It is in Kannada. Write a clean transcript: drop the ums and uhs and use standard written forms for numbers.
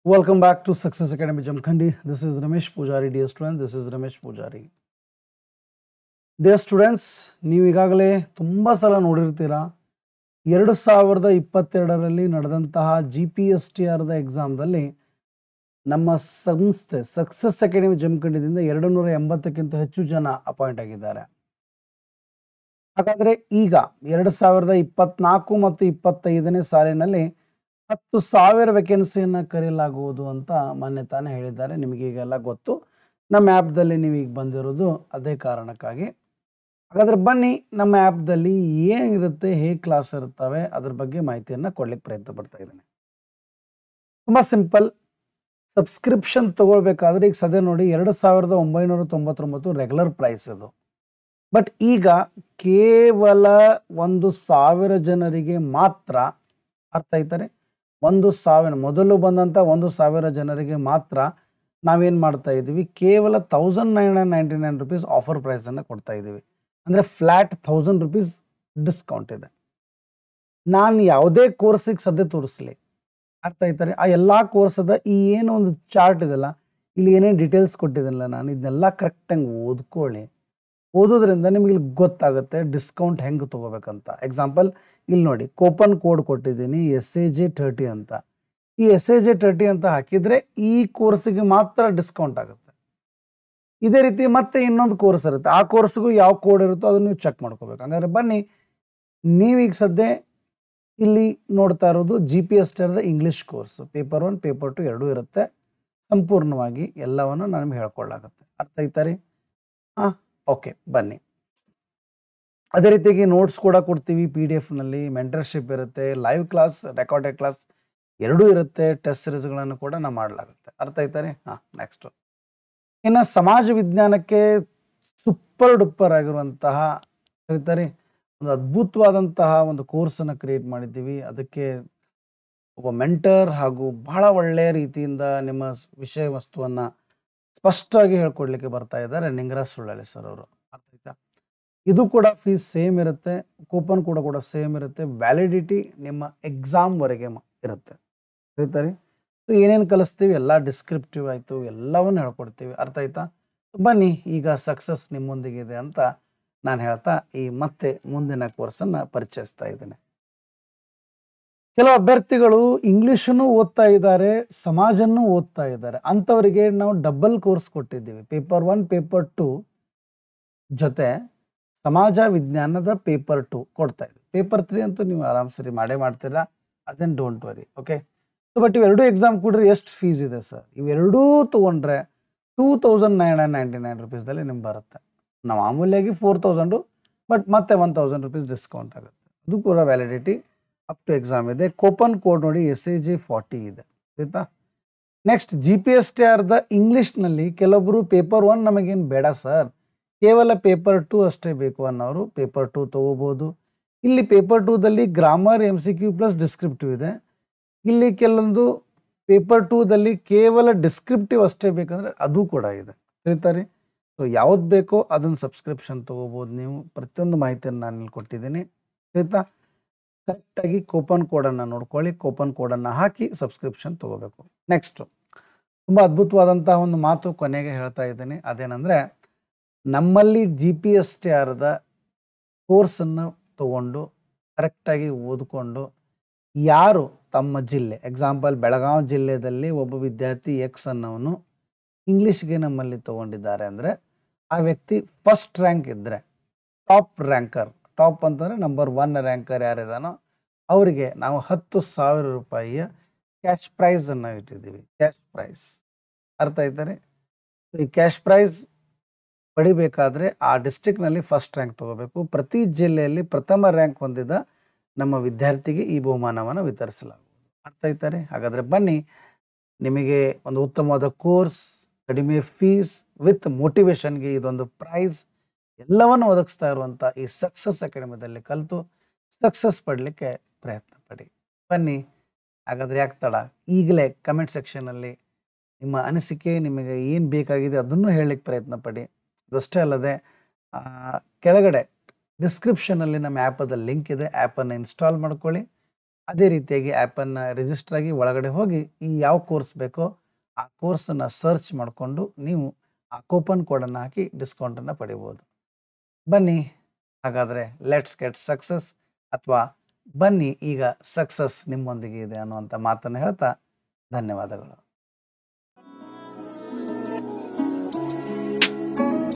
Welcome back to Success Academy Jamkhandi. This is Ramesh Pujari, dear students. This is Ramesh Pujari. Dear students, ನೀವು ಈಗಾಗಲೇ ತುಂಬ ಸಲ ನೋಡಿರ್ತೀರಾ 2022ರಲ್ಲಿ ನಡೆದಂತಹ GPSTR ಎಕ್ಸಾಮ್ದಲ್ಲಿ ನಮ್ಮ ಸಂಸ್ಥೆ ಸಕ್ಸಸ್ ಅಕಾಡೆಮಿ ಜಮಖಂಡಿದಿಂದ 280ಕ್ಕಿಂತ ಹೆಚ್ಚು ಜನ ಅಪಾಯಿಂಟ್ ಆಗಿದ್ದಾರೆ. ಹಾಗಾದರೆ ಈಗ 2024 ಮತ್ತು 25ನೇ ಸಾಲಿನಲ್ಲಿ 10,000 ವೇಕೆನ್ಸಿಯನ್ನು ಕರೆಯಲಾಗುವುದು ಅಂತ ಮೊನ್ನೆ ತಾನೇ ಹೇಳಿದ್ದಾರೆ. ನಿಮಗೆ ಈಗೆಲ್ಲ ಗೊತ್ತು. ನಮ್ಮ ಆ್ಯಪ್ದಲ್ಲಿ ನೀವು ಈಗ ಬಂದಿರೋದು ಅದೇ ಕಾರಣಕ್ಕಾಗಿ. ಹಾಗಾದರೆ ಬನ್ನಿ, ನಮ್ಮ ಆ್ಯಪ್ದಲ್ಲಿ ಏನಿರುತ್ತೆ, ಹೇಗೆ ಕ್ಲಾಸ್ ಇರ್ತವೆ, ಅದ್ರ ಬಗ್ಗೆ ಮಾಹಿತಿಯನ್ನು ಕೊಡ್ಲಿಕ್ಕೆ ಪ್ರಯತ್ನ ಪಡ್ತಾ ಇದ್ದೇನೆ. ತುಂಬ ಸಿಂಪಲ್. ಸಬ್ಸ್ಕ್ರಿಪ್ಷನ್ ತೊಗೊಳ್ಬೇಕಾದ್ರೆ ಈಗ ಸದ್ಯ ನೋಡಿ 2,999 ರೆಗ್ಯುಲರ್ ಪ್ರೈಸ್ ಇದು. ಬಟ್ ಈಗ ಕೇವಲ 1,000 ಜನರಿಗೆ ಮಾತ್ರ, ಅರ್ಥ ಆಯ್ತಾರೆ, 1,000 ಮೊದಲು ಬಂದಂಥ 1,000 ಜನರಿಗೆ ಮಾತ್ರ ನಾವೇನು ಮಾಡ್ತಾ ಇದ್ದೀವಿ, ಕೇವಲ 1,999 rupees ಆಫರ್ ಪ್ರೈಸನ್ನು ಕೊಡ್ತಾ ಇದ್ದೀವಿ. ಅಂದರೆ ಫ್ಲ್ಯಾಟ್ 1,000 rupees ಡಿಸ್ಕೌಂಟ್ ಇದೆ. ನಾನು ಯಾವುದೇ ಕೋರ್ಸಿಗೆ ಸದ್ಯ ತೋರಿಸ್ಲಿ, ಅರ್ಥ ಆಯ್ತಾರೆ, ಆ ಎಲ್ಲ ಕೋರ್ಸದ ಈ ಏನೋ ಒಂದು ಚಾರ್ಟ್ ಇದೆಲ್ಲ, ಇಲ್ಲಿ ಏನೇನು ಡೀಟೇಲ್ಸ್ ಕೊಟ್ಟಿದ್ದಿಲ್ಲ, ನಾನು ಇದನ್ನೆಲ್ಲ ಕರೆಕ್ಟಾಗಿ ಓದ್ಕೊಳ್ಳಿ. ಓದೋದ್ರಿಂದ ನಿಮಗೆ ಇಲ್ಲಿ ಗೊತ್ತಾಗುತ್ತೆ ಡಿಸ್ಕೌಂಟ್ ಹೆಂಗೆ ತೊಗೋಬೇಕಂತ. ಎಕ್ಸಾಂಪಲ್ ಇಲ್ಲಿ ನೋಡಿ, ಕೂಪನ್ ಕೋಡ್ ಕೊಟ್ಟಿದ್ದೀನಿ SAJ30 ಅಂತ. ಈ SAJ30 ಅಂತ ಹಾಕಿದರೆ ಈ ಕೋರ್ಸಿಗೆ ಮಾತ್ರ ಡಿಸ್ಕೌಂಟ್ ಆಗುತ್ತೆ. ಇದೇ ರೀತಿ ಮತ್ತೆ ಇನ್ನೊಂದು ಕೋರ್ಸ್ ಇರುತ್ತೆ, ಆ ಕೋರ್ಸ್ಗೂ ಯಾವ ಕೋಡ್ ಇರುತ್ತೋ ಅದನ್ನು ನೀವು ಚೆಕ್ ಮಾಡ್ಕೋಬೇಕು. ಹಂಗಾದ್ರೆ ಬನ್ನಿ, ನೀವೀಗ ಸದ್ಯ ಇಲ್ಲಿ ನೋಡ್ತಾ ಇರೋದು GPSTR English course. Paper 1 paper 2 ಎರಡೂ ಇರುತ್ತೆ. ಸಂಪೂರ್ಣವಾಗಿ ಎಲ್ಲವನ್ನು ನಾನು ನಿಮ್ಗೆ ಹೇಳ್ಕೊಳ್ಳಾಗುತ್ತೆ. ಅರ್ಥ ಆಯ್ತಾರೆ? ಹಾಂ, ಓಕೆ, ಬನ್ನಿ. ಅದೇ ರೀತಿಯಾಗಿ ನೋಟ್ಸ್ ಕೂಡ ಕೊಡ್ತೀವಿ PDF-ನಲ್ಲಿ. ಮೆಂಟರ್ಶಿಪ್ ಇರುತ್ತೆ, ಲೈವ್ ಕ್ಲಾಸ್, ರೆಕಾರ್ಡೆಡ್ ಕ್ಲಾಸ್ ಎರಡೂ ಇರುತ್ತೆ. ಟೆಸ್ಟ್ ಸಿರೀಸ್ಗಳನ್ನು ಕೂಡ ನಾವು ಮಾಡಲಾಗುತ್ತೆ. ಅರ್ಥ ಆಯ್ತಾರೆ? ಹಾಂ, ನೆಕ್ಸ್ಟು. ಇನ್ನು ಸಮಾಜ ವಿಜ್ಞಾನಕ್ಕೆ ಸೂಪರ್ ಡೂಪರ್ ಆಗಿರುವಂತಹ, ಕರೀತಾರೆ, ಒಂದು ಅದ್ಭುತವಾದಂತಹ ಒಂದು ಕೋರ್ಸನ್ನು ಕ್ರಿಯೇಟ್ ಮಾಡಿದ್ದೀವಿ. ಅದಕ್ಕೆ ಒಬ್ಬ ಮೆಂಟರ್ ಹಾಗೂ ಬಹಳ ಒಳ್ಳೆಯ ರೀತಿಯಿಂದ ನಿಮ್ಮ ವಿಷಯ ವಸ್ತುವನ್ನು ಸ್ಪಷ್ಟವಾಗಿ ಹೇಳ್ಕೊಡ್ಲಿಕ್ಕೆ ಬರ್ತಾ ಇದ್ದಾರೆ ನಿಂಗರಾಜ್ ಸುಳ್ಳಾಲಿ ಸರ್ ಅವರು. ಅರ್ಥ ಆಯ್ತಾ? ಇದು ಕೂಡ ಫೀಸ್ ಸೇಮ್ ಇರುತ್ತೆ, ಕೂಪನ್ ಕೂಡ ಸೇಮ್ ಇರುತ್ತೆ. ವ್ಯಾಲಿಡಿಟಿ ನಿಮ್ಮ ಎಕ್ಸಾಮ್ವರೆಗೆ ಇರುತ್ತೆ. ಕರೀತಾರೆ, ಸೊ ಏನೇನು ಕಲಿಸ್ತೀವಿ ಎಲ್ಲ ಡಿಸ್ಕ್ರಿಪ್ಟಿವ್ ಆಯಿತು, ಎಲ್ಲವನ್ನು ಹೇಳ್ಕೊಡ್ತೀವಿ. ಅರ್ಥ ಆಯ್ತಾ? ಬನ್ನಿ, ಈಗ ಸಕ್ಸಸ್ ನಿಮ್ಮೊಂದಿಗಿದೆ ಅಂತ ನಾನು ಹೇಳ್ತಾ ಈ ಮತ್ತೆ ಮುಂದಿನ ಕೋರ್ಸನ್ನು ಪರಿಚಯಿಸ್ತಾ ಇದ್ದೇನೆ. ಕೆಲವು ಅಭ್ಯರ್ಥಿಗಳು ಇಂಗ್ಲೀಷನ್ನು ಓದ್ತಾ ಇದ್ದಾರೆ, ಸಮಾಜನ್ನು ಓದ್ತಾ ಇದ್ದಾರೆ. ಅಂಥವರಿಗೆ ನಾವು ಡಬಲ್ ಕೋರ್ಸ್ ಕೊಟ್ಟಿದ್ದೀವಿ. ಪೇಪರ್ 1 ಪೇಪರ್ 2 ಜೊತೆ ಸಮಾಜ ವಿಜ್ಞಾನದ ಪೇಪರ್ 2 ಕೊಡ್ತಾ ಇದ್ದೀವಿ. ಪೇಪರ್ 3 ಅಂತೂ ನೀವು ಆರಾಮ್ಸರಿ ಮಾಡೇ ಮಾಡ್ತೀರಾ, ಅದನ್ನು ಡೋಂಟ್ ವರಿ. ಓಕೆ, ಬಟ್ ಇವೆರಡೂ ಎಕ್ಸಾಮ್ ಕೊಡ್ರಿ ಎಷ್ಟು ಫೀಸ್ ಇದೆ ಸರ್? ಇವೆರಡೂ ತೊಗೊಂಡ್ರೆ 2,999 rupeesದಲ್ಲಿ ನಿಮ್ಗೆ ಬರುತ್ತೆ. ನಾವು ಮಾಮೂಲಿಯಾಗಿ 4,000, ಬಟ್ ಮತ್ತೆ 1,000 rupees ಡಿಸ್ಕೌಂಟ್ ಆಗುತ್ತೆ. ಅದು ಕೂಡ ವ್ಯಾಲಿಡಿಟಿ ಅಪ್ ಟು ಎಕ್ಸಾಮ್ ಇದೆ. ಕೂಪನ್ ಕೋಡ್ ನೋಡಿ SAJ40 ಇದೆ. ಆಯ್ತಾ? ನೆಕ್ಸ್ಟ್, GPSTR ಇಂಗ್ಲೀಷ್ನಲ್ಲಿ ಕೆಲವೊಬ್ಬರು ಪೇಪರ್ 1 ನಮಗೇನು ಬೇಡ ಸರ್, ಕೇವಲ ಪೇಪರ್ 2 ಅಷ್ಟೇ ಬೇಕು ಅನ್ನೋರು ಪೇಪರ್ 2 ತೊಗೋಬೋದು. ಇಲ್ಲಿ ಪೇಪರ್ 2ದಲ್ಲಿ ಗ್ರಾಮರ್, MCQ ಪ್ಲಸ್ ಡಿಸ್ಕ್ರಿಪ್ಟಿವ್ ಇದೆ. ಇಲ್ಲಿ ಕೆಲವೊಂದು ಪೇಪರ್ 2ದಲ್ಲಿ ಕೇವಲ ಡಿಸ್ಕ್ರಿಪ್ಟಿವ್ ಅಷ್ಟೇ ಬೇಕಂದರೆ ಅದು ಕೂಡ ಇದೆ. ಹೇಳ್ತಾರೆ, ಸೊ ಯಾವ್ದು ಬೇಕೋ ಅದನ್ನು ಸಬ್ಸ್ಕ್ರಿಪ್ಷನ್ ತೊಗೋಬೋದು ನೀವು. ಪ್ರತಿಯೊಂದು ಮಾಹಿತಿಯನ್ನು ನಾನು ಇಲ್ಲಿ ಕೊಟ್ಟಿದ್ದೀನಿ. ಆಯಿತಾ? ಕರೆಕ್ಟಾಗಿ ಕೂಪನ್ ಕೋಡನ್ನು ನೋಡ್ಕೊಳ್ಳಿ, ಕೂಪನ್ ಕೋಡನ್ನು ಹಾಕಿ ಸಬ್ಸ್ಕ್ರಿಪ್ಷನ್ ತೊಗೋಬೇಕು. ನೆಕ್ಸ್ಟು, ತುಂಬ ಅದ್ಭುತವಾದಂತಹ ಒಂದು ಮಾತು ಕೊನೆಗೆ ಹೇಳ್ತಾ ಇದ್ದೀನಿ. ಅದೇನೆಂದರೆ, ನಮ್ಮಲ್ಲಿ GPSTR ಕೋರ್ಸನ್ನು ತೊಗೊಂಡು ಕರೆಕ್ಟಾಗಿ ಓದ್ಕೊಂಡು ಯಾರು ತಮ್ಮ ಜಿಲ್ಲೆ, ಎಕ್ಸಾಂಪಲ್ ಬೆಳಗಾವಿ ಜಿಲ್ಲೆಯಲ್ಲಿ ಒಬ್ಬ ವಿದ್ಯಾರ್ಥಿ X ಅನ್ನೋನು ಇಂಗ್ಲೀಷ್ಗೆ ನಮ್ಮಲ್ಲಿ ತೊಗೊಂಡಿದ್ದಾರೆ ಅಂದರೆ ಆ ವ್ಯಕ್ತಿ ಫಸ್ಟ್ ರ್ಯಾಂಕ್ ಇದ್ದರೆ, ಟಾಪ್ ರ್ಯಾಂಕರ್, ಟಾಪ್ ಅಂತಂದರೆ ನಂಬರ್ 1 ರ್ಯಾಂಕರ್ ಯಾರಿದಾನೋ ಅವರಿಗೆ ನಾವು 10,000 ರೂಪಾಯಿಯ ಕ್ಯಾಶ್ ಪ್ರೈಸನ್ನು ಇಟ್ಟಿದ್ದೀವಿ. ಕ್ಯಾಶ್ ಪ್ರೈಸ್, ಅರ್ಥ ಆಯ್ತಾರೆ? ಈ ಕ್ಯಾಶ್ ಪ್ರೈಸ್ ಪಡಿಬೇಕಾದ್ರೆ ಆ ಡಿಸ್ಟ್ರಿಕ್ನಲ್ಲಿ ಫಸ್ಟ್ ರ್ಯಾಂಕ್ ತೊಗೋಬೇಕು. ಪ್ರತಿ ಜಿಲ್ಲೆಯಲ್ಲಿ ಪ್ರಥಮ ರ್ಯಾಂಕ್ ಹೊಂದಿದ ನಮ್ಮ ವಿದ್ಯಾರ್ಥಿಗೆ ಈ ಬಹುಮಾನವನ್ನು ವಿತರಿಸಲಾಗುವುದು. ಅರ್ಥ ಆಯ್ತಾರೆ? ಹಾಗಾದರೆ ಬನ್ನಿ, ನಿಮಗೆ ಒಂದು ಉತ್ತಮವಾದ ಕೋರ್ಸ್, ಕಡಿಮೆ ಫೀಸ್ ವಿತ್ ಮೋಟಿವೇಶನ್ಗೆ ಇದೊಂದು ಪ್ರೈಸ್ ಎಲ್ಲವನ್ನು ಒದಗಿಸ್ತಾ ಇರುವಂಥ ಈ ಸಕ್ಸಸ್ ಅಕಾಡೆಮಿದಲ್ಲಿ ಕಲಿತು ಸಕ್ಸಸ್ ಪಡಲಿಕ್ಕೆ ಪ್ರಯತ್ನ ಪಡಿ. ಬನ್ನಿ, ಹಾಗಾದರೆ ಯಾಕೆ ತಡ, ಈಗಲೇ ಕಮೆಂಟ್ ಸೆಕ್ಷನಲ್ಲಿ ನಿಮ್ಮ ಅನಿಸಿಕೆ, ನಿಮಗೆ ಏನು ಬೇಕಾಗಿದೆ ಅದನ್ನು ಹೇಳಲಿಕ್ಕೆ ಪ್ರಯತ್ನ ಪಡಿ. ಅದಷ್ಟೇ ಅಲ್ಲದೆ ಕೆಳಗಡೆ ಡಿಸ್ಕ್ರಿಪ್ಷನಲ್ಲಿ ನಮ್ಮ ಆ್ಯಪದ ಲಿಂಕ್ ಇದೆ, ಆ್ಯಪನ್ನು ಇನ್ಸ್ಟಾಲ್ ಮಾಡ್ಕೊಳ್ಳಿ. ಅದೇ ರೀತಿಯಾಗಿ ಆ್ಯಪನ್ನು ರಿಜಿಸ್ಟರ್ ಆಗಿ ಒಳಗಡೆ ಹೋಗಿ ಈ ಯಾವ ಕೋರ್ಸ್ ಬೇಕೋ ಆ ಕೋರ್ಸನ್ನು ಸರ್ಚ್ ಮಾಡಿಕೊಂಡು ನೀವು ಆ ಕೂಪನ್ ಕೋಡನ್ನು ಹಾಕಿ ಡಿಸ್ಕೌಂಟನ್ನು ಪಡಿಬೋದು. ಬನ್ನಿ ಹಾಗಾದರೆ ಲೆಟ್ಸ್ ಗೆಟ್ ಸಕ್ಸಸ್, ಅಥವಾ ಬನ್ನಿ ಈಗ ಸಕ್ಸಸ್ ನಿಮ್ಮೊಂದಿಗೆ ಇದೆ ಅನ್ನುವಂಥ ಮಾತನ್ನು ಹೇಳ್ತಾ ಧನ್ಯವಾದಗಳು.